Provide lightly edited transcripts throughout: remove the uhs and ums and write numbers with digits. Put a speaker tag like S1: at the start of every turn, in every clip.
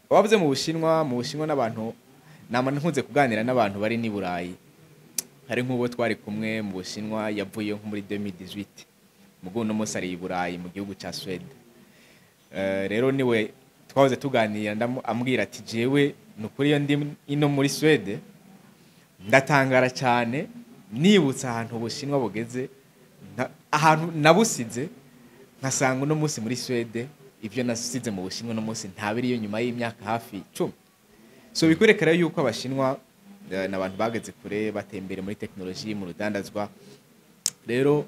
S1: wavuze mu Bushinwa n'abantu nama nkunze kuganira n'abantu bari ni Burayi hari nk'ubo twari kumwe mu Bushinwa yavuye nko muri 2018 mugo no munsi ari i Burayi mu gihugu ca Sweden rero niwe twahoze tuganira ambwira ati jewe nukuri yo ndi ino muri Sweden ndatangara cyane nibutsa ahantu Ubushinwa bugeze ahantu nabusize nkasanga no munsi muri Sweden ivyo nasize mu Bushinwa no munsi ntabiriyo nyuma y'imyaka hafi 10 so bikurekera yuko Abashinwa n'abantu bageze kure batembere muri technology mu rudandazwa rero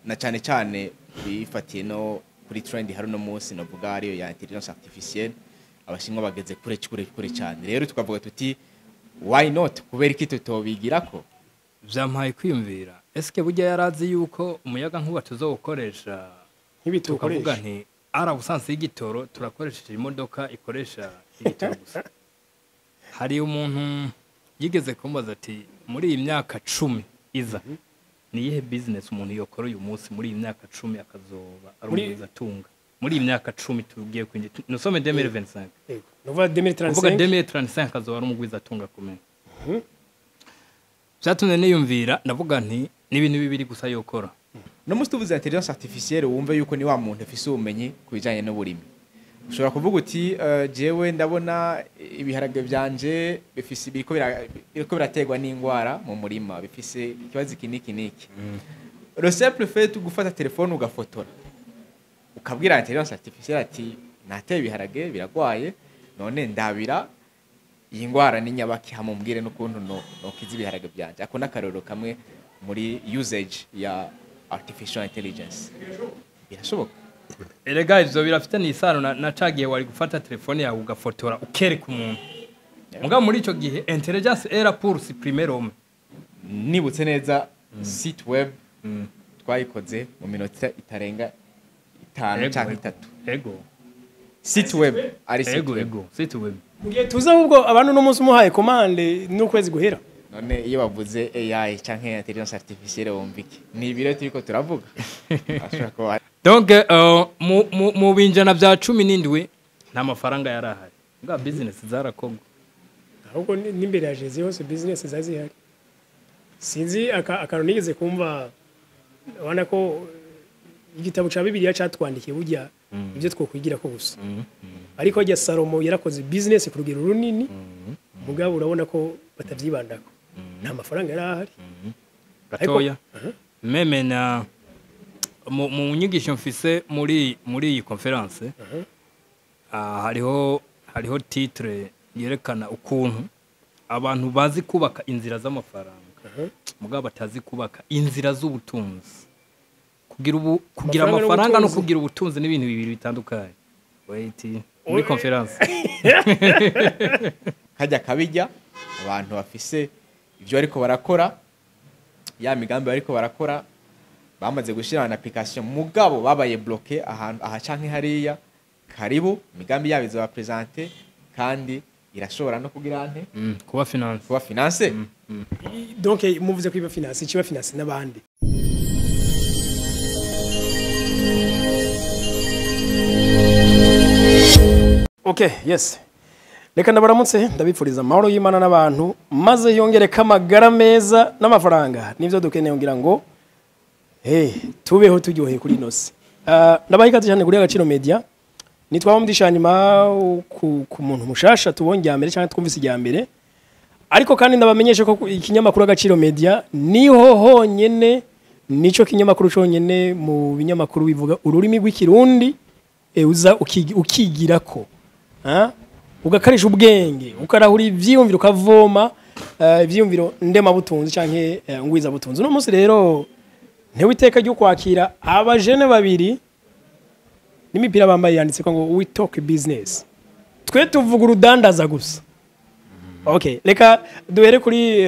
S1: na cyane cyane bifatiye no kuri trend hari no munsi novuga ariyo ya intelligence artificielle Abashinwa bageze kure cyane rero tukavuga tuti why not kubera iki tutobigirako
S2: vyampaye kwiyumvira eske burya yarazi yuko umuyaga nkuba tuzokoresha nk'ibitukoresha nti arabusanse y'igitoro turakoresheje imodoka ikoresha igitoro gusa hari umuntu yigeze kumbaza ati muri iyi myaka 10 iza ni yihe business umuntu yokora uyu munsi muri iyi myaka 10 akazoba arumwiza tunga muri iyi myaka 10 tugiye kwinje no some 2025
S3: nova 2035
S2: uvuga 2035 akazoba arumwiza tunga kumenya Zatumye niyumvira ndavuga nti ni ibintu bibiri gusa yokora
S1: no mustuvuza intelligence artificielle wumve yuko ni wa muntu afise ubumenyi kubijanye n'uburimi ushobora kuvuga uti jewe ndabona ibiharage byanje bifise biriko birategwa n'ingwara mu murima bifise ikibazo kiniki le simple fait gufata telefone ugafotora ukabwira intelligence artificielle ati nateye ibiharage biragwaye none ndabira iyi ngwara ni nyabaki hamumbwire n'ukuntu no kizi ibiharage byanje ako nakaroro kamwe muri usage ya artificial intelligence birashoboka
S2: erega ivyo birafite ni isano na cagiye wari gufata telefone yawe ugafotora ukereka umuntu mugabo muri ico gihe intelligence era pour supprimer l'homme
S1: nibutse neza site web twayikoze mu minota itarenga 5 cyangwa 3
S2: ego
S1: site web ari
S2: site web
S3: ngiye tuza ubwo abantu no munsi muhaye commande n'ukwezi guhera
S1: none iyo bavuze AI canke intelligence artificielle wombiki ni ibiro turiko turavuga ashaka ko
S2: donc mu binjana bya 17 nta mafaranga yarahari nga business zarakogwa
S3: ahubwo n'imbere ya Jeze hose business zazihari sinzi akantu nigeze kumva wana ko igitabo ca Bibiliya catwandikiye burya ibyo twokwigira ko gusa ariko ajya Salomo yarakoze business ku rugero runini mugabo urabona ko batavyibandako nta mafaranga yarahari
S2: gatoya meme na mu nyigisho mfise muri iyi conference hariho titre yerekana ukuntu abantu bazi kubaka inzira z'amafaranga mugabo batazi kubaka inzira z'ubutunzi kugira amafaranga no kugira ubutunzi n'ibintu bibiri bitandukanye wait muri conference
S1: kajya kabijya abantu bafise ibyo ariko barakora ya migambi bariko barakora bamaze gushira na application mugabo babaye bloqué ahantu aha canke hariya karibu migambi yabo izo presenter kandi irashobora no kugira ante kuba finance
S3: donc muvuze ko iba finance kiba finance n'abandi okay yes reka ndabaramutse ndabipfuriza amahoro y'Imana n'abantu maze yongere kamagara meza n'amafaranga nivyo dukeneye ngira ngo tubeho turyoheye kuri nose ndabaha ikaze cyane kuri Agaciro Media nitwa Mudishanyima ku muntu mushasha tubonye mbere cyangwa twumvise ijya mbere ariko kandi ndabamenyesha ko ikinyamakuru Agaciro Media niho honyene nico kinyamakuru cyonyene mu binyamakuru bivuga ururimi rw'ikirundi uza ukigirako ugakarisha ubwenge ukarahura ivyiyumviro ukavoma ivyiyumviro ndema butunzi canke ngwiza butunzi no munsi rero ntewe iteka ryo kwakira abajene babiri n'imipira bambaye yanditse ko ngo we talk business twe tuvuga urudandaza gusa okay reka duhere kuri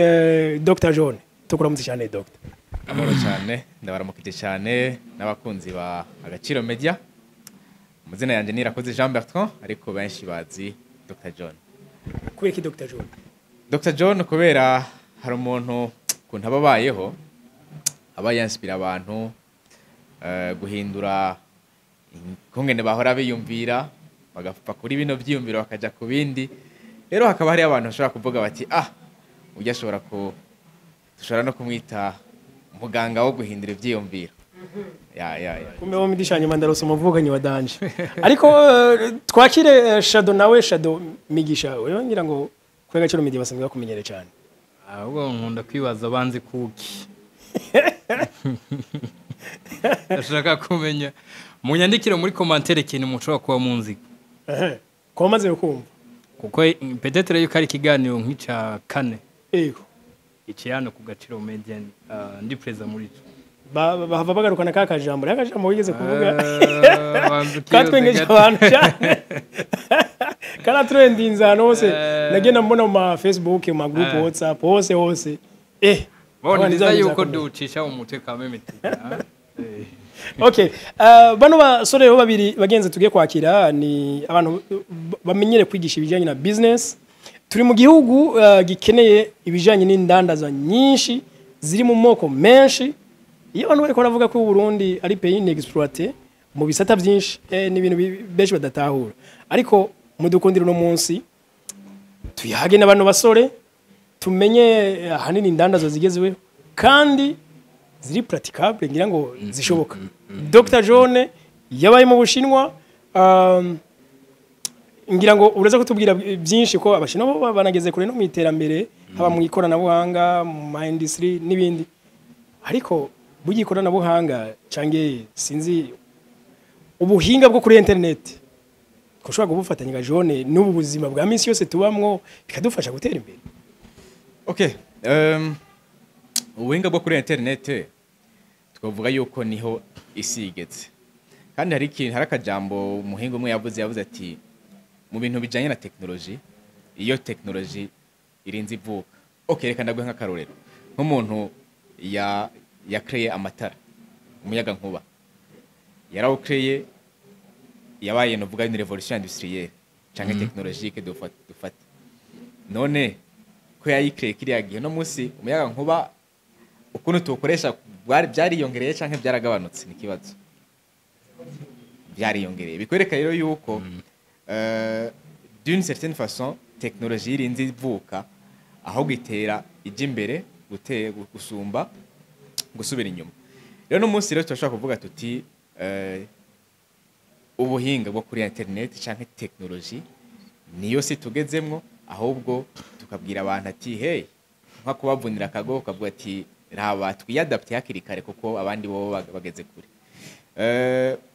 S3: Dr John tukuramutse cyane Dr
S1: amoro cyane ndabaramukije cyane n'abakunzi ba Agaciro Media muzina yanje nirakoze Jean Bertrand ariko benshi bazi Dr John
S3: kubera ki Dr John
S1: Dr John kubera hari umuntu kuntu ababayeho aba yanspira abantu guhindura kungene bahora biyumvira bagapfa kuri bino byiyumviro bakaja ku bindi. Rero hakaba hari abantu bashobora kuvuga bati ujya ashobora dushobora no kumwita muganga wo guhindura ibyiyumviro.
S3: Kumbe wo midishanye mandarose umuvuganyi wa danje. Ariko twakire Shadow nawe Shadow Migisha wewe ngira ngo kwega cyo media basanzwe bakumenyere cyane.
S2: Ahubwo nkunda kwibaza banzi kuki. Ndashaka kumenya munyandikire muri commentaire ikintu mushobora kuba munzi.
S3: Ko maze kumva.
S2: Kuko peut-être yuko ari kiganiro nk'icya kane.
S3: Yego.
S2: Ikiyano ku Gaciro Media ndi preza muri cyo.
S3: Bahava bagarukana kakajambo wigeze kuvuga. Katwengeje abantu cyane. Kana trending hano hose nagenda mbona mu Facebook mu group WhatsApp hose.
S2: Bona niza yuko ducisha umutwe kamemeti.
S3: Okay. Bano basore ho babiri bagenze tugiye kwakira ni abantu bamenyere kwigisha ibijanye na business. Turi mu gihugu gikeneye ibijanye n'indandaza nyinshi ziri mu moko menshi. Iyo abantu bariko baravuga ko Burundi ari pays inexploité mu bisata byinshi ni ibintu benshi badatahura. Ariko mudukundira no munsi tuyage n'abantu basore tumenye hanini indandazo zigezweho kandi ziri praticable ngira ngo zishoboka. Dr. John yabaye mu Bushinwa ngira ngo uraza kutubwira byinshi ko abashinwa banageze kure no mu iterambere haba mu ikoranabuhanga mu industry n'ibindi. Ariko bugi ikoranabuhanga cange sinzi ubuhinga bwo kuri internet ko ushobora kubufatanya ga John n'ubu buzima bwa minsi yose tubamwo bikadufasha gutera imbere.
S1: Okay. Ubuhinga bwo kuri internet twavuga yuko niho isi igeze. Kandi hari akajambo umuhinga umwe yavuze ati mu bintu bijanye na technology iyo technology irinzi ivuka. Okay, reka ndagwe nk'akarorero. Nk'umuntu ya créer amatara umuyaga nkuba. Yarawukreye yabaye no vuga une révolution industrielle canke technologique dufata. None ko yayikreye kiriya gihe no munsi umuyaga nkuba ukuntu tukoresha byariyongereye canke byaragabanutse ni kibazo. Byariyongereye bikwereka rero yuko d'une certaine façon technologie irinzi ivuka aho gitera ije imbere gusumba gusubira inyuma. Rero no munsi rero turashaka kuvuga tuti ubuhinga bwo kuri internet canke technologie niyo si tugezemwo ahubwo tukabwira abantu ati hey nka kubavunira akago ukavuga ati raba twiyadapte hakiri kare kuko abandi bo bageze kure.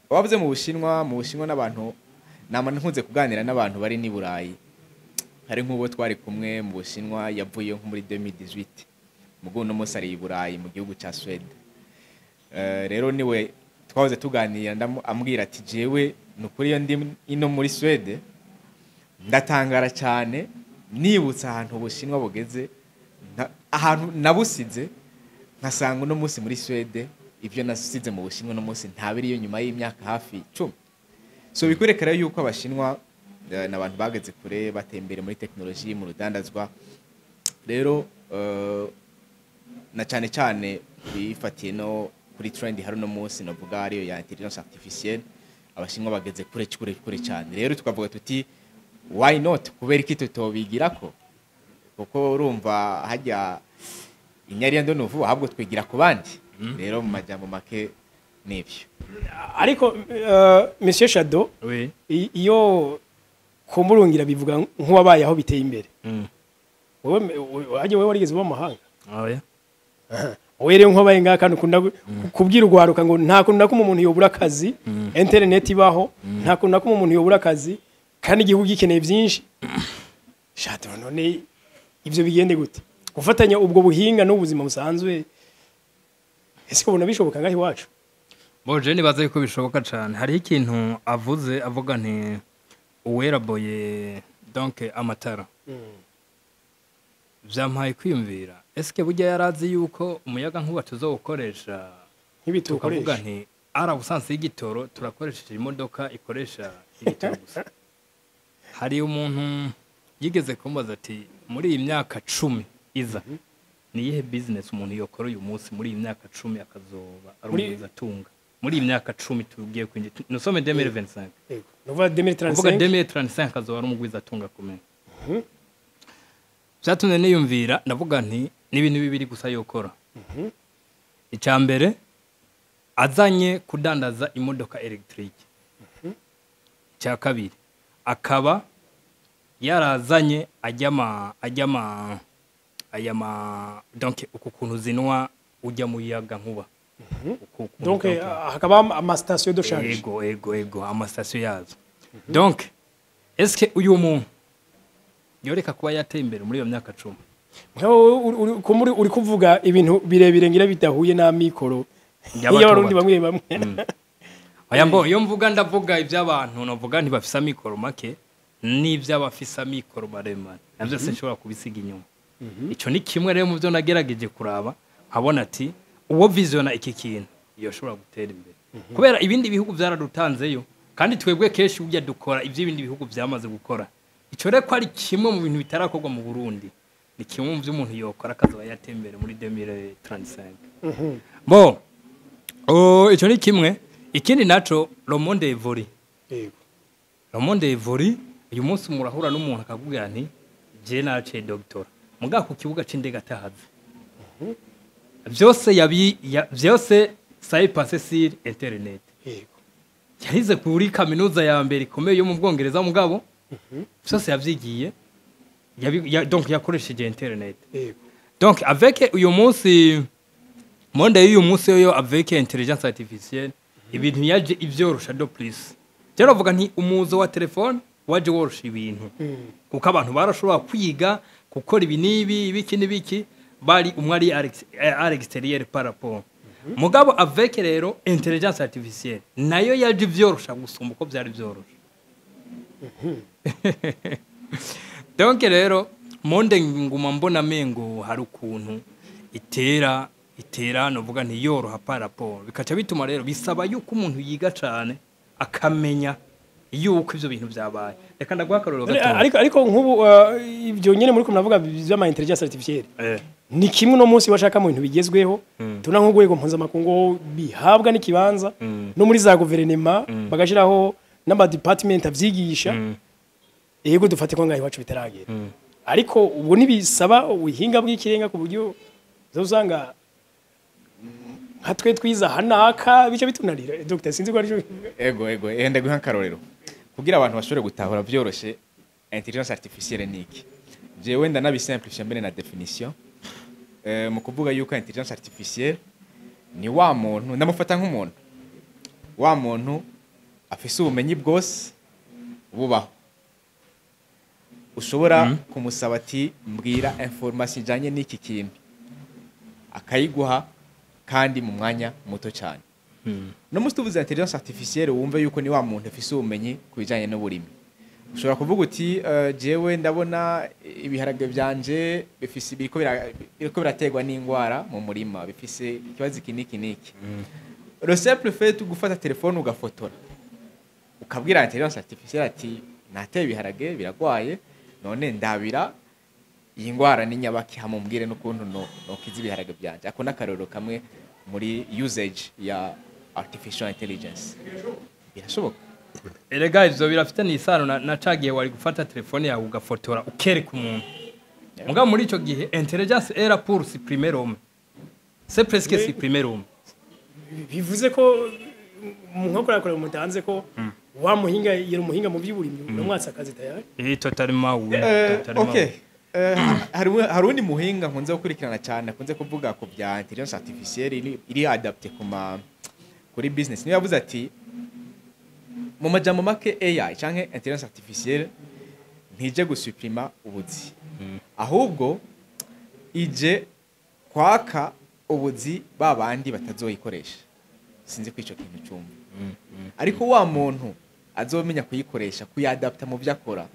S1: Wavuze mu Bushinwa n'abantu namana nkunze kuganira n'abantu bari ni Burayi. Hari nk'ubo twari kumwe mu Bushinwa yavuye nko muri 2018 muguno munsi ari i Burayi mu gihugu ca Sweden. Rero niwe twahoze tuganira ambwira ati jewe nukuri yo ndi ino muri Sweden ndatangara cyane nibutsa ahantu Bushinwa bugeze ahantu nabusize nkasanga uno munsi muri Sweden ibyo nasize mu Bushinwa no munsi ntabiri yo nyuma y'imyaka hafi 10. So bikurekera yuko abashinwa n'abantu bageze kure batembere muri technology mu rudandazwa. Rero na cyane bifatiye no kuri trend hari no munsi navuga ariyo ya intelligence artificielle abashinwa bageze kure cyane. Rero tukavuga tuti why not kubera iki tutobigirako kuko urumva hajya inyari ndo nuvu ahubwo twigira ku bandi. Rero mu majambo make nibyo.
S3: Ariko Monsieur Shadow iyo kumurungira bivuga nk'uwabaye aho biteye imbere. Wewe warigeze uba mahanga. Rero nk'abaye ngaka ukunda kubwira urwaruka ngo nta kuntu nakuma umuntu yobura akazi internet ibaho nta kuntu nakuma umuntu yobura akazi kandi igihugu gikeneye byinshi. Shadow none ibyo bigende gute gufatanya ubwo buhinga n'ubuzima busanzwe ese kubona bishoboka ngahi wacu?
S2: Boje nibaza yuko bishoboka cyane. Hari ikintu avuga nti uweraboye donc amatara vyampaye kwiyumvira eske burya yarazi yuko umuyaga nkuba tuzokoresha nk'ibitukoresha nti arabusanse y'igitoro turakoresheje imodoka ikoresha igitoro gusa. Hari umuntu yigeze kumbaza ati muri iyi myaka 10 iza ni yihe business umuntu yokora uyu munsi muri iyi myaka 10 akazoba arumuza tunga muri iyi myaka 10 tugiye kwinjira nous sommes 2025
S3: Nova
S2: kuvuga
S3: 2035
S2: 2035 azoba ari umugwiza atunga kumenya byatumye niyumvira ndavuga nti n'ibintu bibiri gusa yokora icya mbere azanye kudandaza imodoka electrique icya kabiri akaba yarazanye ajyama donc uku kuntu zinwa ujya mu yaga nkuba
S3: donc hakaba ama station de charge
S2: ego ama station yazo donc est-ce que uyu muntu yoreka kuba yateye imbere muri iyo myaka 10
S3: ko muri uri kuvuga ibintu birebire ngira bitahuye na mikoro y'abarundi bamwe
S2: ayambo yo mvuga ndavuga iby'abantu navuga ntibafisa mikoro make n'iby'abafisa mikoro maremare navyo sinshobora kubisiga inyuma ico ni kimwe rero mu byo nagerageje kuraba nkabona ati uwo visiona iki kintu yoshobora gutera imbere kubera ibindi bihugu byaradutanzeyo kandi twebwe keshi ujya dukora iby'ibindi bihugu byamaze gukora ico rero ko ari kimwe mu bintu bitarakorwa mu Burundi ni kimwe mu by'umuntu yokora akaza yatembere muri 2035 bon ico ni kimwe ikindi naco le monde évolue le monde évolue uyu munsi murahura n'umuntu akakubwira nti je nace doctor muga ku kibuga c'indege atahaze byose sai passer sur internet yarize kuri kaminuza ya mbere ikomeye yo mu Bwongereza mugabo byose yavyigiye donc yakoresheje internet donc avec uyu munsi monde y'uyu munsi yo avec intelligence artificielle ibintu yaje ivyorosha do plus cyane bavuga nti umuzo wa telefone waje worosha ibintu kuko abantu barashobora kwiga gukora ibi nibi biki bari umwari à l'extérieur par rapport mugabo avec rero intelligence artificielle nayo yaje ivyorosha gusumba uko byari byorosha donc rero monde nguma mbona mengo hari ukuntu itera novuga nti yoroha par rapport bikaca bituma rero bisaba yuko umuntu yiga cyane akamenya yuko ivyo bintu byabaye reka ndaguhakaroro gato
S3: ariko nkubu ibyo nyene muri kumnavuga by'ama intelligence artificielle ni kimwe no munsi bashaka mu bintu bigezweho tuna nk'ugwego mpuzamakungu bihabwa n'ikibanza no muri za guverinema bagashiraho n'ama department avyigisha yego dufate ko ngaho iwacu bitaragera ariko ubu nibisaba ubuhinga bw'ikirenga ku buryo uzosanga hatwe twiza hanaka bice bitunarira Dr sinzi ko ari
S1: ego enda guha karorero kugira abantu bashobore gutahura byoroshe intelligence artificielle niki je wenda nabisimplifie mbere na definition mu kuvuga yuko intelligence artificielle ni wa muntu ndamufata nk'umuntu wa muntu afise ubumenyi bwose bubaho ushobora kumusaba ati mbwira information ijanye n'iki kintu akayiguha kandi mu mwanya muto cyane no mustuvuza intelligence artificielle wumve yuko ni wa muntu afise ubumenyi kubijanye n'uburimi ushobora kuvuga uti jewe ndabona ibiharage byanje bifise biriko birategwa n'ingwara mu murima bifise ikibazo kiniki le simple fait gufata telefone ugafotora ukabwira intelligence artificielle ati nateye ibiharage biragwaye none ndabira iyi ngwara ni nyabaki hamumbwire n'ukuntu no kizi ibiharage byanje ako nakaroro kamwe muri usage ya artificial intelligence birashoboka
S2: erega ivyo birafite n'isano na cagiye wari gufata telefone yawe ugafotora ukereka umuntu muga muri ico gihe intelligence era pour supprimer l'homme c'est presque supprimer l'homme
S3: bivuze ko nkokora kore umutanze ko wa muhinga yero muhinga mu by'uburimyi no mwatsa akazi tayari
S2: totalement oui
S1: okay hari undi muhinga nkunze gukurikirana cyane akunze kuvuga ku bya intelligence artificielle iri adapte kuri business niyo yavuze ati mu majambo make AI canke intelligence artificielle ntije gusuprima ubuzi ahubwo ije kwaka ubuzi babandi batazoyikoresha sinzi ko ico kintu cyumva ariko wa muntu azomenya kuyikoresha kuyadapta mu byakora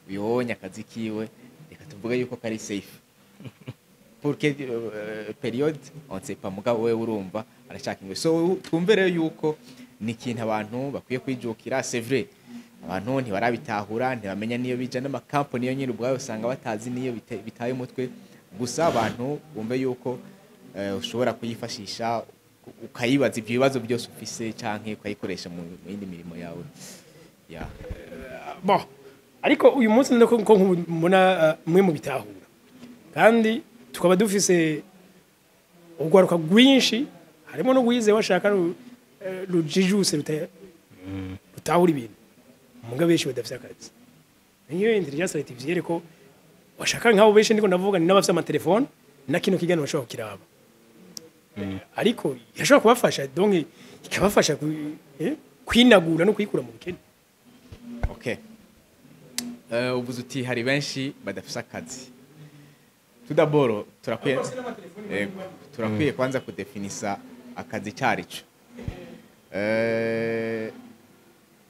S1: bihonya akazi kiwe reka tuvuge yuko kari safe pour que période on sait pas mugabo we urumva arashaka ingwe so twumve rero yuko ni ikintu abantu bakwiye kwijukira c'est vrai abantu ntibarabitahura ntibamenya niyo bija n'amakampani niyo nyine ubwayo usanga batazi niyo bitaye umutwe gusa abantu bumve yuko ushobora kuyifashisha ukayibaza ibyo bibazo byose ufise canke ukayikoresha mu yindi mirimo yawe yeah.
S3: Bon, ariko uyu munsi ndako ko mbona mwe mu bitahura kandi tukaba dufise ugwaruka rwinshi harimo no gwize washaka rujijuse rutahura ibintu muga benshi badafite akazi niyo intelligence artificielle ko washaka nk'abo benshi ndiko ndavuga ni n'abafite amatelefone na kino kigano bashobora kukiraba ariko yashobora kubafasha donc ikabafasha kwinagura no kwikura mu bukene.
S1: Okay. Ubuze uti hari benshi badafite akazi. Tudaboro turakwiye kwanza kudefinisa akazi cyarico.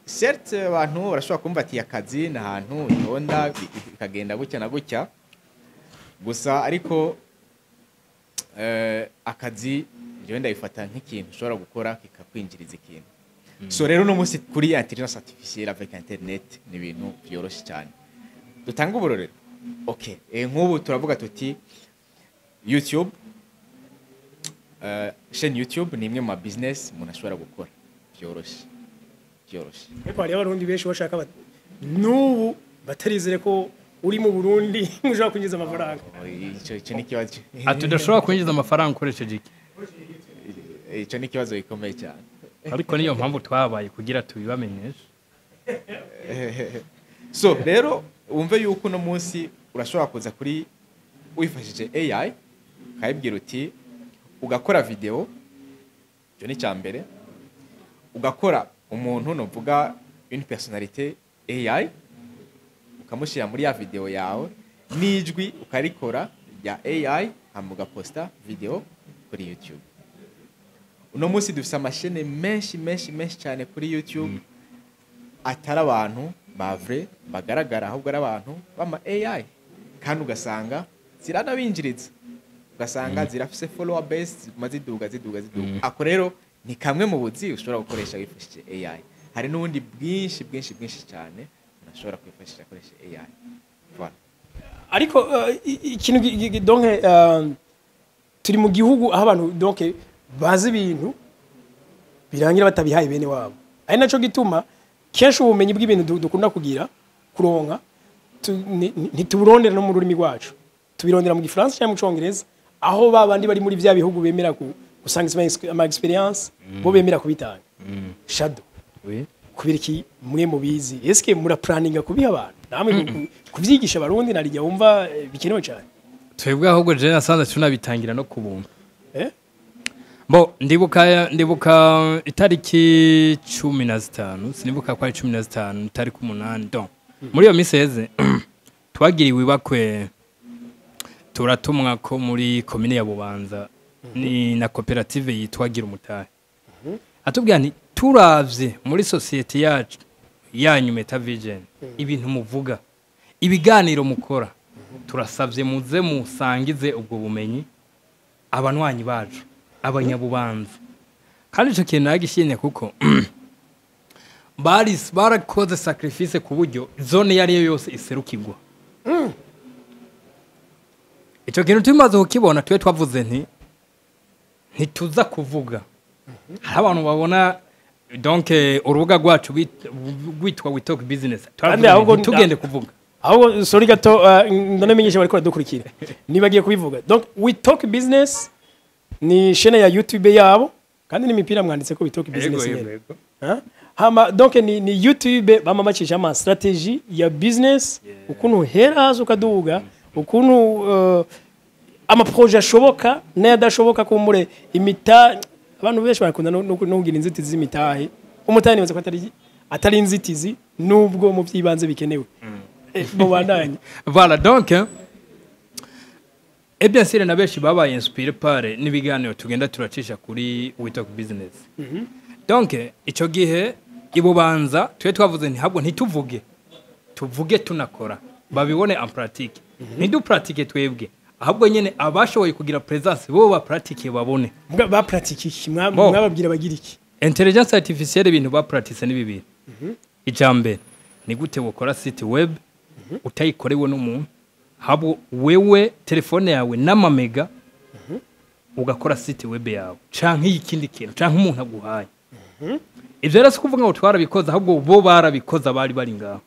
S1: Certes abantu barashobora kumva ati akazi na hantu itonda bikagenda gutya na gutya. Gusa ariko akazi je ndabifata nk'ikintu ushobora gukora kikakwinjiriza ikintu. So rero no musi kuri intelligence artificielle avec internet ni ibintu byoroshye cyane. Dutanga uburorero. Okay, nk'ubu turavuga tuti YouTube chaîne YouTube ni imwe mu business umuntu ashobora gukora byoroshye.
S3: Ariko hari abarundi benshi bashaka n'ubu batarizere ko uri mu Burundi ushaka kwinjiza amafaranga.
S1: Icyo ni kibazo.
S2: Atudashobora kwinjiza amafaranga ukoresheje iki?
S1: Icyo ni kibazo gikomeye cyane.
S2: Ariko niyo mpamvu twabaye kugira tubibamenyeshe.
S1: So rero wumve yuko no munsi urashobora kuza kuri wifashije AI kayibwira uti ugakora video cyo ni cyambere ugakora umuntu no vuga une personnalité AI ukamushira muri ya video yawe nijwi ukarikora ya AI hamuga posta video kuri YouTube. Uno munsi dufise amashene menshi cyane kuri YouTube atari abantu ba vrai bagaragara ahubwo ari abantu bama AI kandi ugasanga ziranabinjiriza ugasanga zirafise follower base maziduga ako rero ni kamwe mu buzi ushobora gukoresha wifashishije AI. Hari n'ubundi bwinshi cyane unashobora kwifashisha akoresha AI. Voilà.
S3: Ariko ikintu donc turi mu gihugu aho abantu donc bazi ibintu birangira batabihaye bene wabo. Ari naco gituma kenshi ubumenyi bw'ibintu dukunda kugira kuronka ntituburondera no mu rurimi rwacu. Tubirondera mu Gifaransa cyangwa mu Congereza aho babandi bari muri vya bihugu bemera gusanga ama experience bo bemera kubitanga. Shadow.
S2: Oui.
S3: Kubira iki mwe mubizi. Eske mura planninga kubiha abantu? Namwe kuvyigisha abarundi narijya wumva bikenewe cyane.
S2: Twebwe ahubwo je nasanze tunabitangira no kubumva. Bo ndibuka itariki 15 sinibuka kwa 15 itariki 8 donc muri iyo miseze twagiriwe ibakwe turatumwa ko muri commune ya Bubanza ni na cooperative yitwagira umutahe atubwira nti turavye muri society yacu yanyu Metavision ibintu muvuga ibiganiro mukora turasavye muze musangize ubwo bumenyi abanwanyi bacu abanyabubanza kandi ico kintu nagishimye kuko barakoze sacrifice ku buryo zone yari yose iserukirwa. Ico kintu tumaze kukibona twe twavuze ntituza kuvuga. Hari abantu babona donc urubuga rwacu witwa We Talk Business tugende kuvuga.
S3: Ahubwo sorry gato ndamenyesha bariko dukurikira. Nibagiye kubivuga. Donc We Talk Business ni chaîne ya YouTube yabo kandi n'imipira mwanditse ko We Talk Business nyene. Hama donc ni YouTube bamamacisha ama strategy ya business ukuntu heraza ukaduga ukuntu ama projet ashoboka n'adashoboka kumure imita abantu benshi barakunda no kugira inzitizi z'imitahe umutani nibaza ko atari inzitizi nubwo mu byibanze bikenewe bo bandanye.
S2: Voilà donc bien sûr na benshi babaye inspiré par n'ibiganiro tugenda turacisha kuri We Talk Business. Donc ico gihe ibubanza twe twavuze ntabwo ntituvuge tuvuge tunakora babibone en pratique ntidu pratique twebwe ahubwo nyene abashoboye kugira presence bo ba pratique babone
S3: ba pratique mwababwira bagira iki
S2: intelligence artificielle ibintu ba practice ni bibiri ijambe ni gute gukora site web utayikorewe n'umuntu habo wewe telefone yawe n'amamega ugakora site web yawe canke ikindi kintu canke umuntu aguhaye ivyo rero si kuvuga ngo twarabikoze ahubwo bo barabikoze abari bari ngaho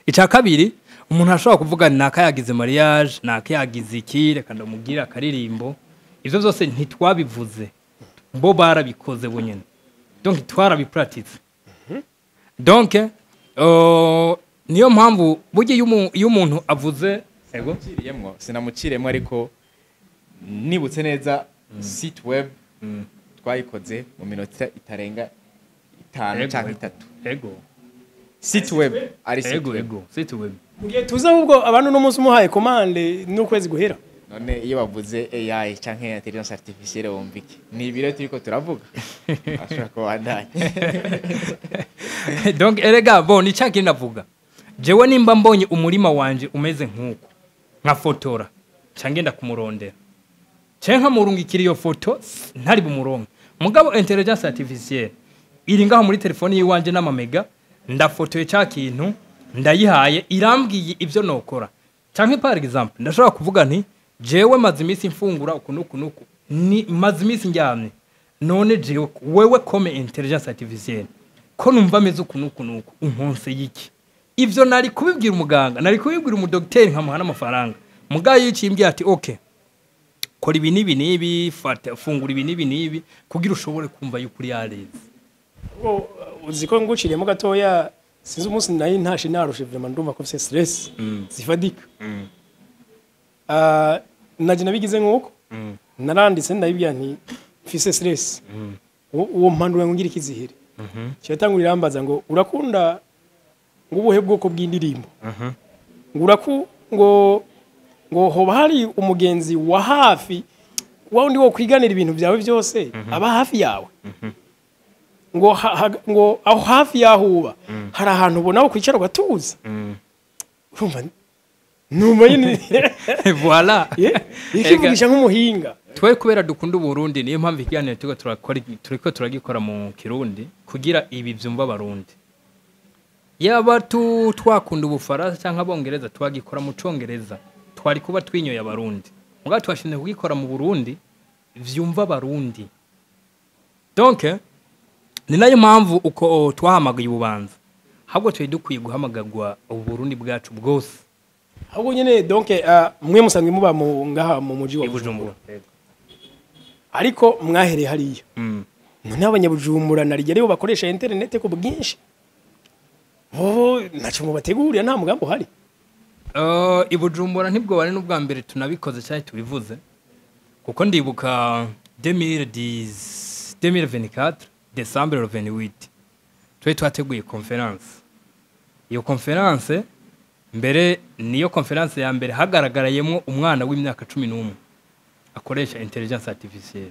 S2: icya kabiri umuntu ashobora kuvuga naka yagize mariage naka yagize iki reka ndamubwira akaririmbo ivyo byose ntitwabivuze bo barabikoze bonyene donc twarabipratice donc niyo mpamvu burya iyo umuntu avuze ego
S1: sinamuciremwo ariko nibutse neza site web twayikoze mu minota itarenga 5 cyangwa 3
S2: ego
S1: site web ari
S2: site web
S3: mugiye tuza ubwo abantu no munsi muhaye commande n'ukwezi guhera
S1: none iyo bavuze AI canke intelligence artificielle wombiki ni ibiro turiko turavuga ashaka ko wandanye
S2: donc erega bon ni cyaki navuga jewe nimba mbonye umurima wanje umeze nkuko nka fotora cyangenda kumurondera cenka murungikira iyo foto ntari bumuronke mugabo intelligence artificielle iri ngaho muri telefone yiwanje n'amamega ndafotoye cya kintu ndayihaye irambwiye ibyo nokora cyangwa par exemple ndashobora kuvuga nti jewe maze iminsi mfungura ukunuku ni maze iminsi njyamye none jewe wewe comme intelligence artificielle ko numva meze ukunuku unkonse yiki ivyo nari kubibwira umuganga nari kubibwira umudokiteri nkamuha n'amafaranga mugaye yicimbye ati okay kora ibi nibi fata fungura ibi nibi kugira ushobore kumva yukuri yareze
S3: uziko nguciriyemo gatoya sinzi umunsi nayi ntashe narushe vraiment ndumva ko c'est stress zifadika naje nabigize nkuko naranditse ndabibya nti mfise stress uwo mpandura ngira ikizihere cyatangurira ambaza ngo urakunda ngubuhe bwoko bw'indirimbo ngo hoba hari umugenzi wa hafi wa undi wo kwiganira ibintu byawe byose aba hafi yawe ngo aho hafi yahuba hari ahantu ubona wo kwicara ugatuza urumva numva nyine
S2: voilà
S3: ikivugisha nk'umuhinga
S2: twe kubera dukunda Burundi niyo mpamvu ikiganiro turiko turagikora mu Kirundi kugira ibi byumva abarundi yaba twakunda ubufaransa cyangwa abongereza twagikora mu Congereza twari kuba twinyoye abarundi muga twashimye kugikora mu Burundi vyumva abarundi donc ni nayo mpamvu uko twahamagaye ububanza ahubwo twe dukwiye guhamagagwa Burundi bwacu bwose
S3: ahubwo nyene donc mwe musanzwe muba mu ngaha mu muji wa
S2: Bujumbura
S3: ariko mwahereye hariya none abanyabujumbura narije aribo bakoresha internet ko bwinshi naco mubategurira nta mugambo hari
S2: ibujumbura ntibwo bari n'ubwa mbere tunabikoze cyane tubivuze kuko ndibuka 2024 December 28 twateguye conference iyo conference mbere niyo conference ya mbere hagaragarayemo umwana w'imyaka 11 akoresha intelligence artificielle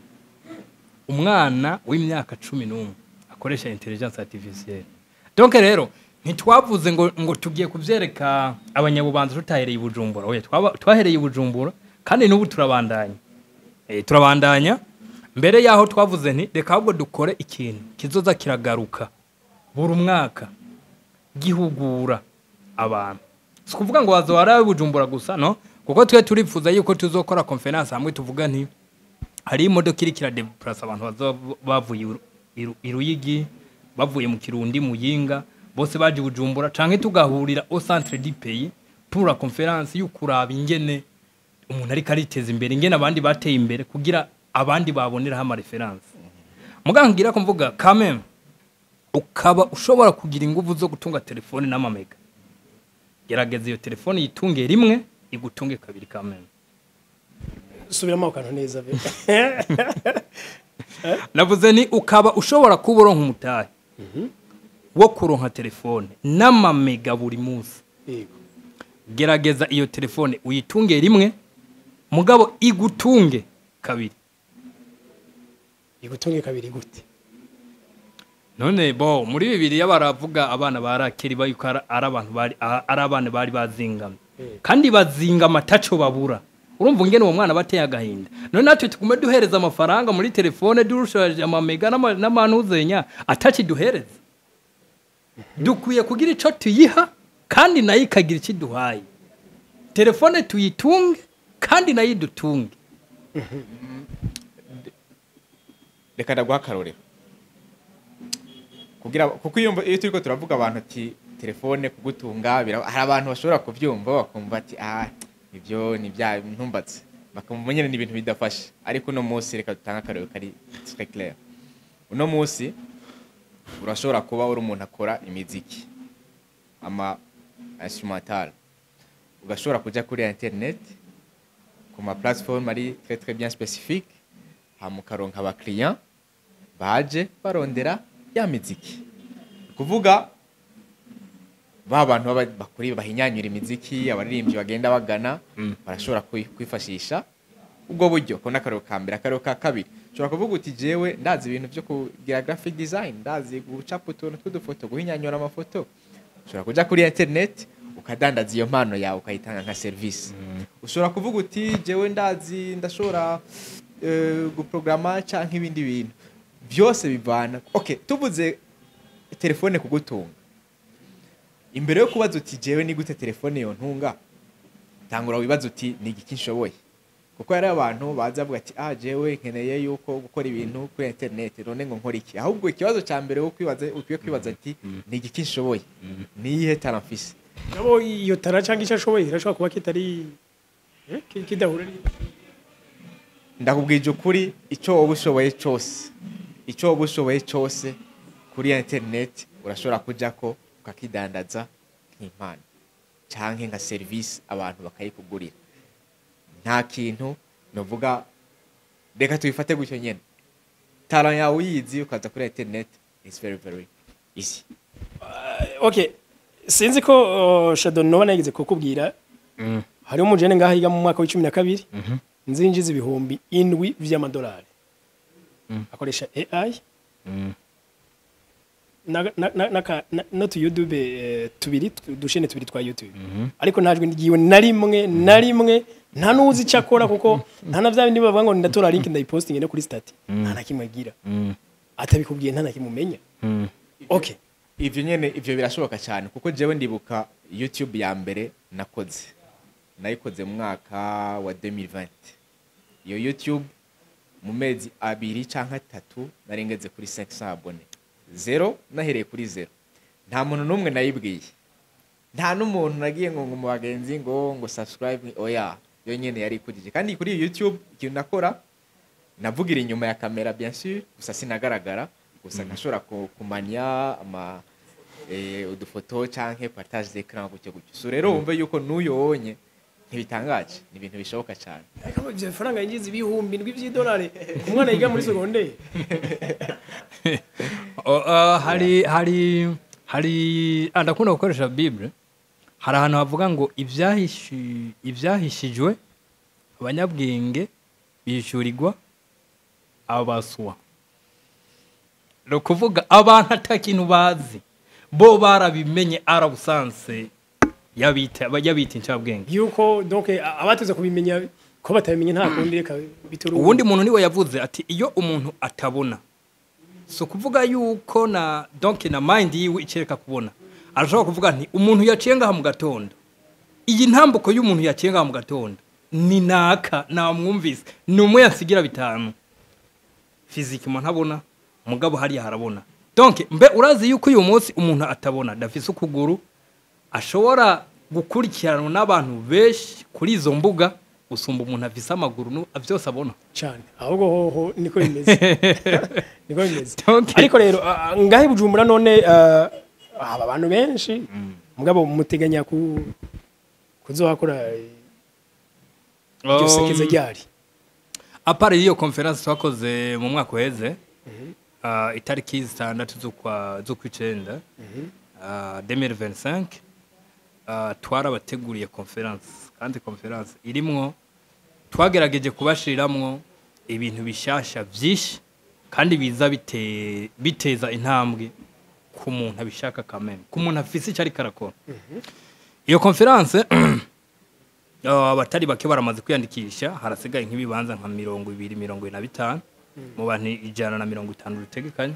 S2: umwana w'imyaka 11 akoresha intelligence artificielle donc rero ntitwavuze ngo tugiye kuvyereka abanyabubanza tutahereye ibujumbura oya twahereye ibujumbura kandi n'ubu turabandanya mbere yaho twavuze nti reka ahubwo dukore ikintu kizoza kiragaruka buri umwaka gihugura abantu sikuvuga ngo wazowara ibujumbura gusa no kuko twe turipfuza yuko tuzokora conference hamwe tuvuga nti hari imodoka iri kiradeplace abantu bavuye iruyigi bavuye mu Kirundi mu Yinga bose baje Bujumbura canke tugahurira au centre du pays pour la conférence y'ukuraba ingene umuntu ari kariteza imbere ingene abandi bateye imbere kugira abandi babonera ama reference mugangira ko mvuga quand même ukaba ushobora kugira ingufu zo gutunga telefone n'amamega gerageza iyo telefone yitunge rimwe igutunge kabiri quand même
S3: subiramo kantu neza be
S2: navuze ni ukaba ushobora kuboronka umutahe wo kuronka telefone n'amamega buri munsi gerageza iyo telefone uyitunge rimwe mugabo igutunge kabiri
S3: gute
S2: none bo muri bibiri y'abaravuga abana barakeri bayuko ari abantu bari abana bari bazingamye kandi bazingama taco babura urumva ngene uwo mwana bateye agahinda none natwe tugume duhereza amafaranga muri telefone durushaje amamega n'amanuzenya ataci duhereza dukwiye kugira ico tuyiha kandi nayo ikagira iki duhaye telefone tuyitunge kandi nayo idutunge
S1: reka ndaguha akarorero kuko iyo turiko turavuga abantu ati telefone kugutunga hari abantu bashobora kuvyumva bakumva ati ibyo ni bya ntumbatse bakumva nyene ni ibintu bidafashe ariko no munsi reka dutanga akarero kari très clair uno munsi urashobora kuba uri umuntu akora imiziki ama instrumental ugashobora kuja kuri internet ku ma plateforme ari très bien spécifique hamukaronka aba client baje barondera ya miziki kuvuga bantu bakuri bahinyanyura imiziki abaririmbyi bagenda bagana barashobora kwifashisha ubwo buryo ko nakarero kambere akarero ka kabiri ushobora kuvuga uti jewe ndazi ibintu byo kugira graphic design ndazi gucapa utuntu tw'udufoto guhinyanyura amafoto ushobora kuja kuri internet ukadandaza iyo mpano yawe ukayitanga nka service ushobora kuvuga uti jewe ndazi ndashobora guprograma canke ibindi bintu byose bivana okay tuvuze telefone kugutunga imbere yo kubaza uti jewe ni gute telefone yo ntunga tangura wibaza uti ni igiki nshoboye kuko hari abantu baza bavuga ati jewe nkeneye yuko gukora ibintu kuri internet none ngo nkora iki ahubwo ikibazo ca mbere wo kwibaza ati ni igiki nshoboye ni ihe taramfise
S3: nabo iyo tara cyangwa icyo ashoboye irashobora kuba kitari kidahura
S1: ndakubwije ukuri icyo wowe ushoboye cyose kuri internet urashobora kujako ukakidandaza nk'impano canke nka service abantu bakayikugurira nta kintu novuga reka tubifate gutyo nyene talent yawe uyizi ukaza kuri internet is very very easy
S3: okay sinzi ko Shadow nobana yagize kukubwira hari umujene ngaha yiga mu mwaka wa 12 nzinjiza ibihumbi 7 vy'amadolari akoresha AI no to YouTube tubiri dushene tubiri twa YouTube ariko najwe ndigiwe na rimwe nta nuzi cyakora kuko nta navya bindi bavuga ngo ndatora link ndayiposting ne kuri stat nta nakimwe agira atabikubwiye nta nakimumenya okay
S1: ivyo birashoboka cyane kuko jewe ndibuka YouTube ya mbere nayikoze mu mwaka wa 2020 iyo YouTube mu mezi 2 canke 3 narengeze kuri 500 abone zero nahereye kuri zero nta muntu numwe nayibwiye nta n'umuntu nagiye ngo mu bagenzi ngo subscribe oya yo nyene yari kujije kandi kuri YouTube ikintu nakora navugira inyuma ya kamera bien sûr gusa sinagaragara gusa nkashobora kumanya ama udufoto canke partage d'écran gutyo so rero wumve yuko nuyonye ntibitangaje ni ibintu bishoboka cyane
S3: ariko ivyo faranga yinjiza ibihumbi $2 umwana yiga muri secondaire
S2: hari ndakunda gukoresha Bible hari ahantu havuga ngo ivyahishijwe abanyabwenge bishurirwa abaswa no kuvuga abantu atakintu bazi bo barabimenye arabusanse yabita incabwenge
S3: yuko donc abatuze kubimenya ko batabimenye nta kundi reka bituru
S2: ubundi muntu niwe yavuze ati iyo umuntu atabona so kuvuga yuko na donc na mind yiwe icereka kubona arashobora kuvuga nti umuntu yacenga mu gatondo iyi ntambuko y'umuntu yacenga mu gatondo ni naka namwumvise numwe yansigira bitanu physique mo ntabona mugabo hari harabona donc mbe urazi yuko uyu munsi umuntu atabona dafise ukuguru ashobora gukurikirana n'abantu beshi kuri izo mbuga usumba umuntu afise amaguru byose abona
S3: cyane ahubwo hoho niko bimeze ariko rero ngahe Bujumbura none aba bantu benshi mugabo muteganya kuzohakora iryo sekeza ryari
S2: apare iyo conference twakoze mu mwaka uheze itariki 6 z'ukwicenda 2025 twarabateguriye conference kandi conference irimwo twagerageje kubashiramwo ibintu bishasha byinshi kandi biza biteza intambwe ku muntu abishaka kameme ku muntu afise icyo ari karakora iyo conference abatari bake baramaze kwiyandikisha harasigaye nk'ibibanza nka 225 mu bantu 150 rutegekanye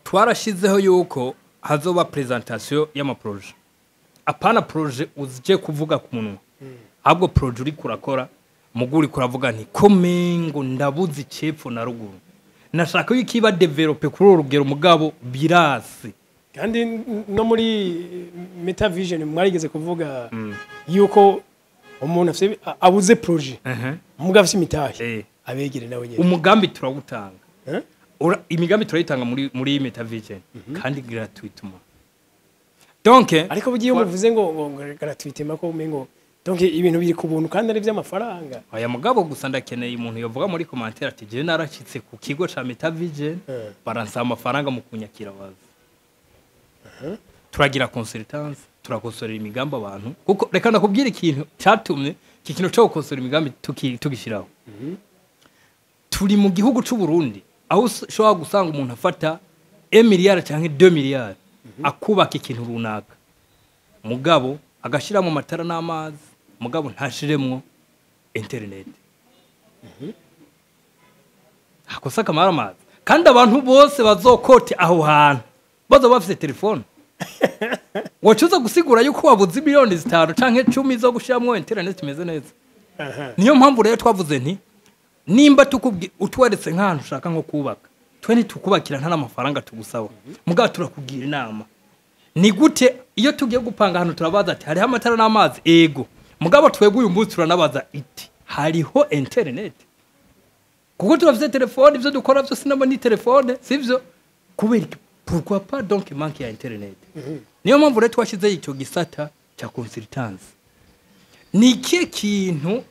S2: twarashizeho yuko hazoba presentation y'amaproje apana proje uzije kuvuga ku munwa ahubwo proje uri kurakora muguri kuravuga nti komengo ndabuzi cepfo na ruguru nashaka yuko iba develope kuri urugero mugabo birasi
S3: kandi no muri Meta Vision mwarigeze kuvuga yuko umuntu afite abuze projet mugabo afite imitahe abegere nawe nyene
S2: umugambi turawutanga imigambi turayitanga muri Meta Vision kandi gratuitement donc
S3: ariko bugiye muvuze ngo gratuitement ko umengo donc ibintu biri ku buntu kandi ari by'amafaranga
S2: aya mugabo gusa ndakeneye umuntu yovuga muri commentaire ati je narashitse ku kigo ca Meta Vision baransa amafaranga mu kunyakira wazi turagira consultance turakosorera imigambi abantu kuko reka nakubwira ikintu cyatumye iki kintu cyo gukosora imigambi tugishiraho turi mu gihugu cy'u Burundi aho ushobora gusanga umuntu afata 1 miliyari cyangwa 2 miliyari akubaka ikintu runaka mugabo agashira mu matara n'amazi mugabo ntashiremwo internet akosa kamara amazi kandi abantu bose bazokote aho hantu bazo bafite telefone wacuza gusigura yuko wabuze miliyoni 5 canke 10 zo gushiramwo internet imeze neza niyo mpamvu rero twavuze nti nimba utweretse nk'ahantu ushaka nko kubaka twe tukubakira nta n'amafaranga tugusaba mugabo turakugira inama ni gute iyo tugiye gupanga hano turabaza ati hariho amatara n'amazi ego mugabo twebwe uyu munsi turanabaza iti hariho internet kuko turafite telefone ibyo dukora byose nabo ni telefone sivyo kubera pourquoi pas donc manque ya internet niyo mpamvu rero twashize icyo gisata cya consultance ni iki kintu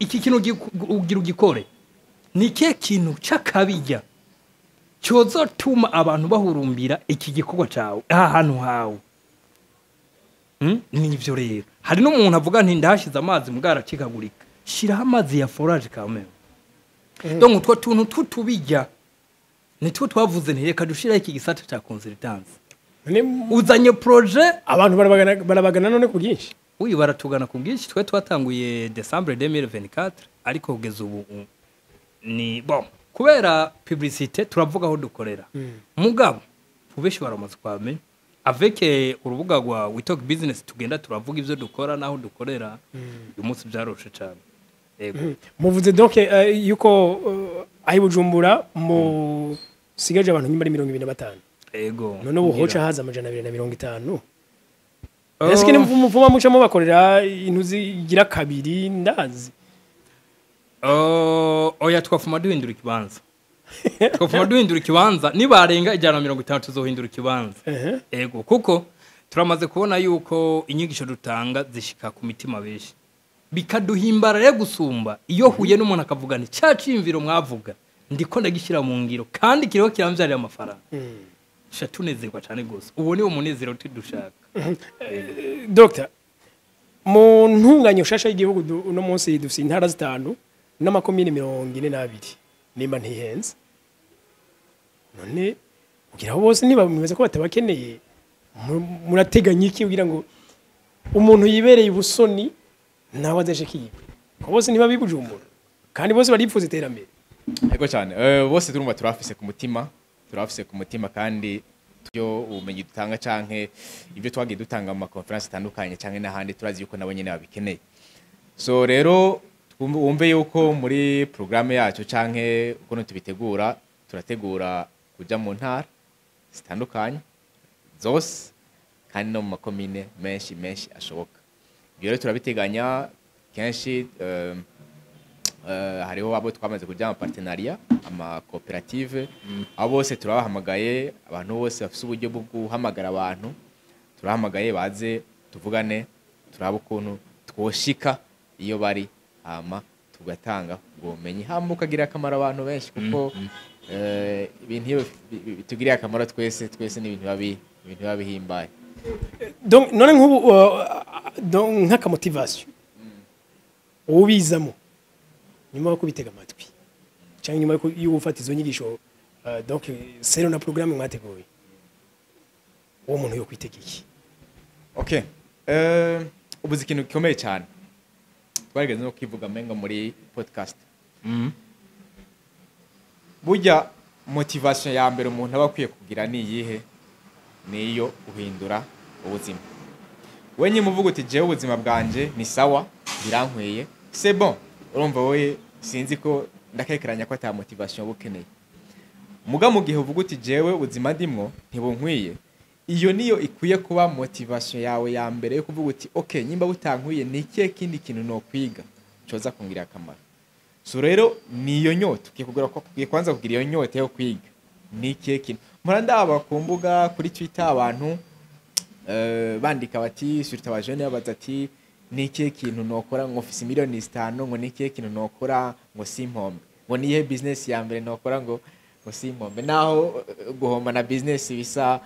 S2: ugira ugikore ni iki kintu cyakabijya cyozotuma abantu bahurumbira iki gikorwa cyawe ahantu hawe nivyo rero hari n'umuntu avuga nti ndashize amazi mugaracikagurika shiraho amazi ya forage kamwe donc utwo tuntu tutubijya nitwo twavuze nti reka dushiraho iki gisata cya consultance uzanye projet
S3: abantu barabagana none ku bwinshi
S2: uyu baratugana ku bwinshi twe twatanguye December 2024 ariko kugeza ubu ni bon kubera publicité turavuga aho dukorera mugabo ubeshi baramaze kwamenya avec urubuga rwa We Talk Business tugenda turavuga ivyo dukora naho dukorera uyu munsi byaroshe cyane yego
S3: muvuze donc yuko ahi Bujumbura mu sigaje abantu nyimba 25
S2: yego
S3: none ubu hoca haza amajana 250 Eske ni mvuma mucamo bakorera intuzi gira kabiri ndazi
S2: oya twafuma duhindura ikibanza twafuma duhindura ikibanza nibarenga 150 tuzohindura ikibanza yego kuko turamaze kubona yuko inyigisho dutanga zishika ku mitima beshi bikaduhimbara rero gusumba iyo huye n'umuntu akavuga nti cyacimviro mwavuga ndiko ndagishira mu ngiro kandi kiriho kiramvyarira amafaranga shatunezerwa cyane gose ubu ni umunezero tudushaka
S3: Doctor mu ntunganya ushasha y'igihugu uno munsi dufite intara zitanu n'amakomine 42 nimba ntihenze none kugira bose niba bimeze ko batabakeneye murateganya iki kugira ngo umuntu yibereye ubusoni nawe azaje kiye ko bose niba bibujumbura kandi bose baripfuza iterambere
S1: yego cyane bose turumva turafise ku mutima kandi byo ubumenyi dutanga canke ibyo twagiye dutanga mu conference itandukanye canke n'ahandi turazi yuko nabo nyene babikeneye so rero wumve yuko muri programme yacu canke uko tubitegura turategura kuja mu ntara zitandukanye zose kandi no mu makomine menshi ashoboka ibyo rero turabiteganya kenshi hariho abo twamaze kujya mu partenariat ama cooperative abo bose turabahamagaye abantu bose bafite uburyo bwo guhamagara abantu turahamagaye baze tuvugane turaba ukuntu twoshika iyo bari hama tugatanga ubumenyi hama ukagira akamaro abantu benshi kuko ibintu bitugiriye akamaro twese ni ibintu babihimbaye
S3: donc none nk'ubu nk'aka motivation ubizamo nyuma yo kubitega amatwi cyangwa nyuma yo gufata izo nyigisho donc sero na programme mwateguye uwo muntu yo kwitega iki
S1: okay ubuze ikintu gikomeye cyane twarigeze no kivuga menga muri podcast burya motivation ya mbere umuntu aba akwiye kugira ni iyihe niyo uhindura ubuzima wenye muvuga uti jewe ubuzima bwanje ni sawa birankweye c'est bon urumva wowe sinzi ko ndakekeranya ko ata motivation bukeneye muga mu gihe uvuga uti jewe ubuzima ndimwo ntibunkwiye, iyo niyo ikwiye kuba motivation yawe ya mbere yo kuvuga uti okay nyimba butankwiye ni ikihe kindi kintu no kwiga coza kungirira akamaro. So rero niyo nyota ukiye kwanza kugira iyo nyota yo kwiga ni ikihe kintu. Mpora ndaba ku mbuga kuri Twitter abantu bandika bati surtout abajene babaza ati ni ikihe kintu nokora ngo ofisi miliyoni 5 ngo ni ikihe kintu nokora ngo simpombe, ngo niye business ya mbere nokora ngo simpombe, naho guhomba na business bisa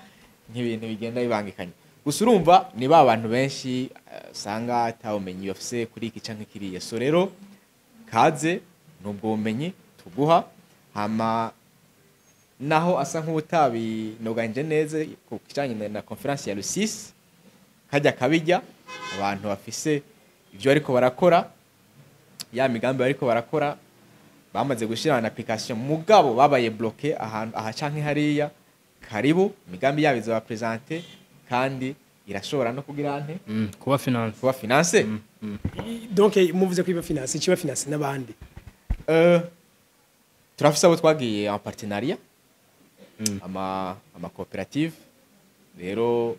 S1: nk'ibintu bigenda bibangikanye. Gusa urumva ni ba bantu benshi usanga atawumenyi bafise kuri iki canke kiriya. So rero kaze nubwo bumenyi tuguha, hama naho asa nk'ubutabi noganje neza ku kijanye na conference ya Lucis kajya kabijya abantu bafise ibyo ariko barakora, ya migambi ariko barakora bamaze gushira na application mugabo babaye bloqué ahantu aha canke hariya, karibu migambi yabo izo bapresenter kandi irashobora no kugira ante
S2: kuba
S1: finance.
S3: Donc muvuze ko iba finance kiba finance n'abandi
S1: turafise abo twagiye en partenariat ama cooperative, rero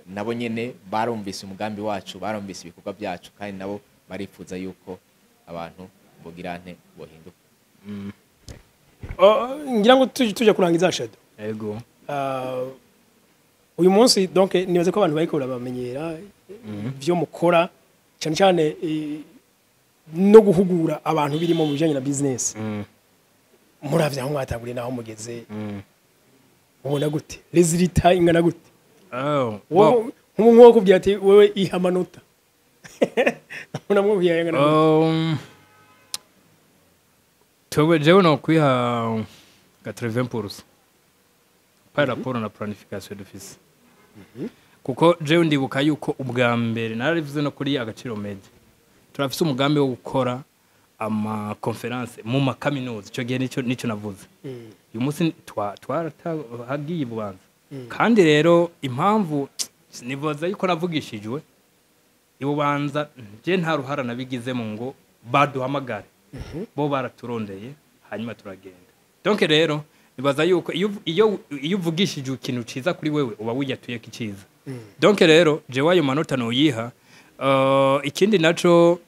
S1: nabo nyene barumvise umugambi wacu, barumvise ibikorwa byacu kandi nabo barifuza yuko abantu bogira ante bohinduka.
S3: ngira ngo tujya kurangiza Shadow.
S2: Ego.
S3: Uyu munsi donc nibaze ko abantu bariko bamenyera byo mukora cyane cyane no guhugura abantu birimo mu bijanye na business. Muravye aho mwatanguriye naho mugeze. Ubona gute? Resultat ingana gute? Nk'uko kubwira ati wewe ihamanota. Unamubwiye ingana gute?
S2: Jewe no kwiha 80% par rapport na planification d'office. Kuko jewe ndibuka yuko ubwa mbere narabivuze no kuri Agaciro Media turafise umugambi wo gukora ama conference mu makaminuza, ico gihe nico navuze. Uyu munsi twarahagiye Bubanza kandi rero impamvu nivuze yuko navugishijwe Ibubanza je nta ruhara nabigizemo ngo baduhamagare, bo baraturondeye hanyuma turagenda. Donc rero nibaza yuko iyo uvugishije ikintu ciza kuri wewe uba wiyatuye kiciza. Donc rero je wayo manota no yiha. Ikindi naco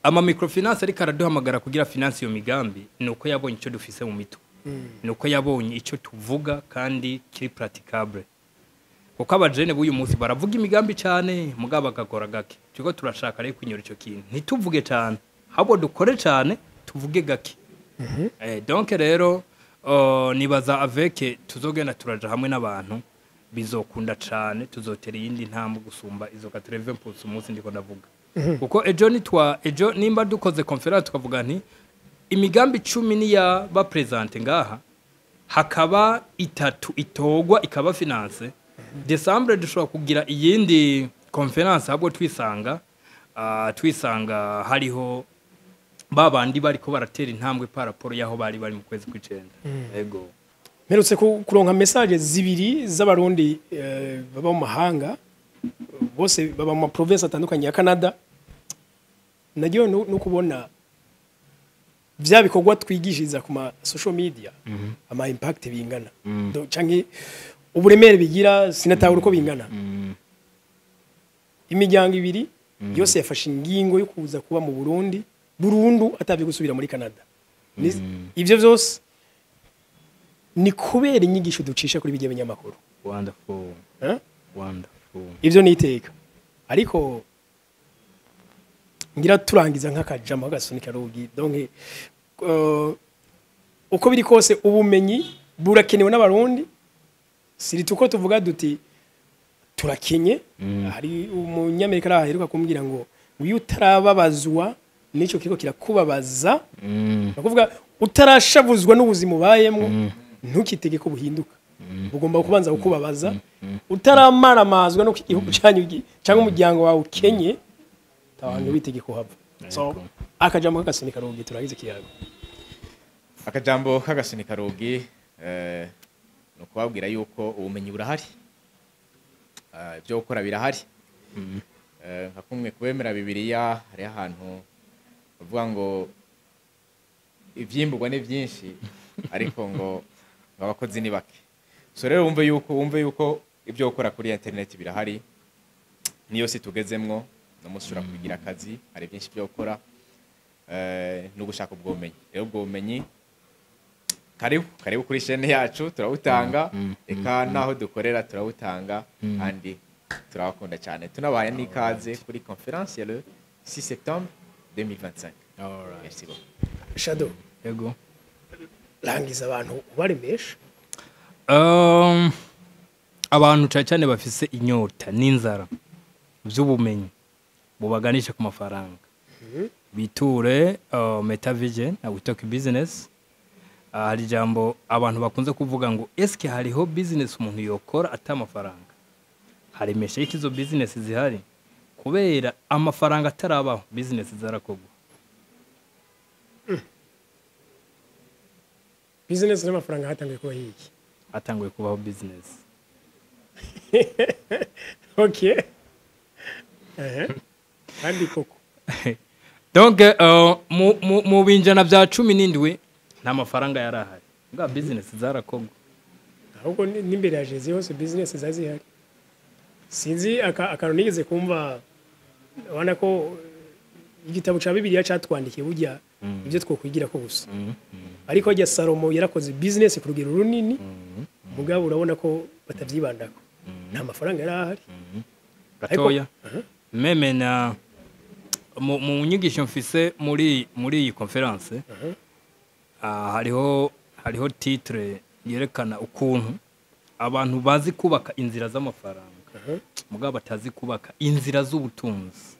S2: ama microfinance ariko araduhamagara kugira finance yo migambi nuko yabonye ico dufise mu mito, nuko yabonye ico tuvuga kandi kiri praticable. Kuko abajene b'uyu munsi baravuga imigambi cyane mugabo bagakora gake. Tuko turashaka rero kwinyura ico kintu ntituvuge cyane, habo dukore cyane tuvuge gake. Donc rero nibaza avec tuzogenda turaja hamwe n'abantu bizokunda cyane, tuzotera yindi ntambwe gusumba izo 80% umunsi ndiko ndavuga. Kuko ejo nimba dukoze conference tukavuga nti imigambi 10 niya ba presenter ngaha hakaba 3 itogwa ikaba finance. December dushobora kugira iyindi conference habo twisanga hariho babandi bariko baratera intambwe par rapport yaho bari mu kwezi kw'icenda. Ego.
S3: Merutse kuronka message zibiri z'abarundi baba mu mahanga bose baba mu province atandukanye ya Canada. Nagiye no kubona vya bikorwa twigishiriza ku ma social media ama impact bingana. Canke uburemere bigira sinatahura uko bingana. Imiryango ibiri yose yafashe ingingo yo kuza kuba mu Burundi burundu atavye gusubira muri Canada. Ivyo vyose ni kubera inyigisho ducisha kuri bigiye binyamakuru.
S2: Wonderful. Wonderful.
S3: Ivyo niteka. Ariko ngira turangiza nk'akajama gasunika rugi. Donc uko biri kose ubumenyi burakenewe n'abarundi. Siri tuko tuvuga duti turakenye. Hari umunyamerika araheruka kumbwira ngo uyu utarababazwa nico kiko kirakubabaza. Nakuvuga utarashavuzwa n'ubuzima ubayemo ntukitege ko buhinduka. Ugomba kubanza kukubabaza. Utaramaramaazwa no igihugu cyanyu cyangwa umuryango wawe ukenye tawantu bitege ko hava. So akajambo kagasunika rugi turagize kiyago.
S1: Akajambo kagasunika rugi no kubabwira yuko ubumenyi burahari. Byo gukora birahari. Nka kumwe kubemera Bibiliya hari ahantu bavuga ngo ivyimburwa ni byinshi ariko ngo abakozi ni bake. So rero wumve yuko ibyo gukora kuri internet birahari, niyo si tugezemwo no musura kugira akazi, hari byinshi byo gukora no gushaka ubwomenyi. Rero ubwomenyi karibu kuri chaîne yacu turawutanga, eka naho dukorera turawutanga, kandi turawakunda cyane. Tunabaye n'ikaze kuri conference le 6 septembre 2025.
S2: Alright.
S1: Merci beaucoup.
S3: Shadow,
S2: Yego.
S3: rangiza abantu ubaremesha.
S2: Abantu cyane bafise inyota n'inzara by'ubumenyi bubaganisha ku mafaranga. Biture Metavision na We Talk Business. Hari jambo abantu bakunze kuvuga ngo eske hariho business umuntu yokora atamafaranga. Haremesha ikizo business zihari kubera amafaranga atarabaho business zarakogwa.
S3: Business n'amafaranga hatangiye kuba hiki.
S2: Hatanguye kubaho business.
S3: Okay. Kandi koko.
S2: Donc mu binjana bya 17 nta mafaranga yarahari. Nga business zarakogwa.
S3: Ahubwo n'imbere ya Jezi hose business zazihari. Sinzi akantu nigeze kumva wana ko igitabo ca Bibiliya catwandikiye burya ibyo twokwigira ko gusa. Ariko ajya Salomo yarakoze business ku rugero runini. Mugabo urabona ko batavyibandako. Nta mafaranga yarahari.
S2: Gatoya. Meme na mu nyigisho mfise muri iyi conference hariho titre yerekana ukuntu abantu bazi kubaka inzira z'amafaranga mugabo batazi kubaka inzira z'ubutunzi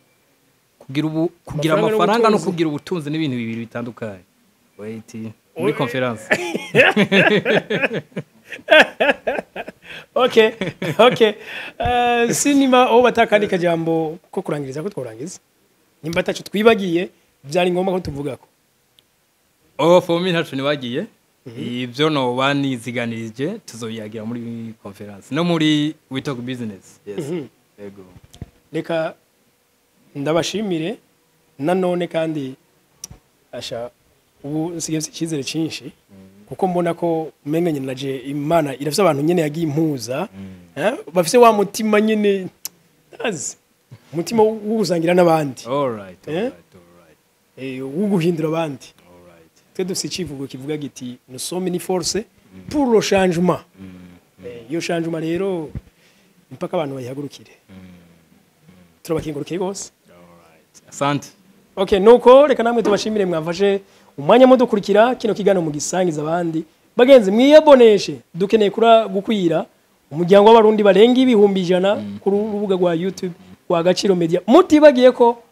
S2: kugira amafaranga no kugira ubutunzi n'ibintu bibiri bitandukanye. Wait muri conference.
S3: Okay. Sinima aho batakandika jambo ko kurangiriza ko tworangiza. Nimba tacu twibagiye byari ngomba ko tuvugako.
S2: For me ntacu nibagiye. Ibyo no baniziganirije tuzoyagira muri conference no muri We Talk Business. Yes. Yego.
S3: Reka ndabashimire nanone kandi asha ubu nsigaye cyizere cyinshi kuko mbona ko umenye naje Imana irafite abantu nyene yagiye impuza bafise wa mutima nyene azi mutima w'ugusangira n'abandi.
S2: Alright.
S3: Uguhindura abandi. Twe dufite ikivugo kivuga giti nous sommes une force pour le changement. Iyo changement rero mpaka abantu bayihagurukire. Turabakingurukiye gose.
S2: Asante.
S3: Okay, nuko reka namwe tubashimire mwafashe umwanya mudukurikira kino kigano mu gisangiza abandi bagenzi mwiyaboneshe dukeneye gukwira umuryango w'abarundi barenga ibihumbi 100 ku rubuga rwa YouTube rwa Gaciro Media. Mutibagiye ko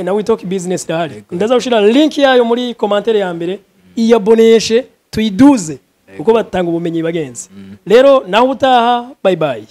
S3: na We Talk Business dahari ndaza gushira link yayo muri commentaire ya mbere iyaboneshe tuyiduze kuko batanga ubumenyi bagenzi. Rero naho utaha bye bye.